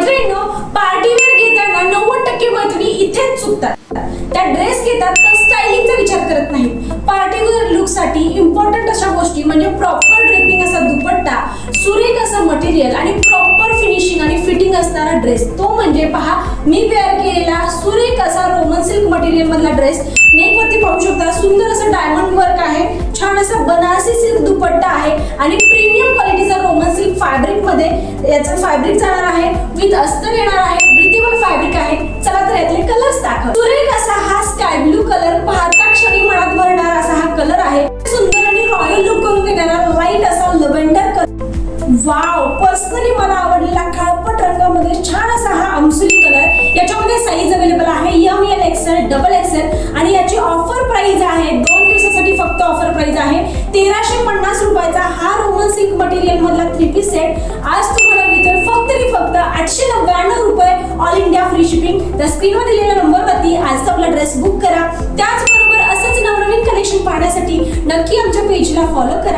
Party wear घेताना 90% मैत्रिणी इथेच चुकतात. त्या ड्रेस घेतात पण स्टायलिंगचा विचार करत नाहीत. पार्टीवेअर लुकसाठी इम्पॉर्टंट अशा गोष्टी म्हणजे प्रॉपर ड्रेपिंग असा दुपट्टा, सुरेख असं मटेरियल आणि प्रॉपर फिनिशिंग आणि फिटिंग असणारा ड्रेस. तो म्हणजे पहा मी वेअर केलेला सुरेख असा रोमन सिल्क मटेरियल मधला ड्रेस. नेकवरती पाहू शकता सुंदर असं डायमंड वर्क आहे, छान असं बनारसी सिल्क दुपट्टा आहे आणि प्रीमियम क्वालिटीचा रोमन सिल्क फॅब्रिक मध्ये याचं फॅब्रिक जाणार आहे, विथ अस्तर येणार आहे, ब्रिथेबल फॅब्रिक आहे. चला तर यातले कलर्स दाखव. सुरेख असा हा स्काय ब्लू कलर, पाहता क्षणी मनात भरणारा असा हा कलर आहे. सुंदर आणि रॉयल लुक करून देणारा लाईट असा लव्हेंडर कलर. वाव, पर्सनली मला आवडलेला काळपट रंगामध्ये छान असा हा आमसुली कलर. याच्यामध्ये साईज अवेलेबल आहे ML XL डबल XL आणि याची ऑफर प्राइस आहे 2 दिवसासाठी फक्त ऑफर प्राइस आहे 1350 रुपयाचा. हा रोमन सिल्क मटेरियल मधला 3 पीस सेट आज तुम्हाला मिळतोय फक्त 899 रुपये, ऑल इंडिया फ्री शिपिंग. त्या स्क्रीनवर दिलेल्या नंबरवरती आज आपला ड्रेस बुक करा. त्याचबरोबर असंच नवनवीन कलेक्शन पाहण्यासाठी नक्की आमच्या पेजला फॉलो करा.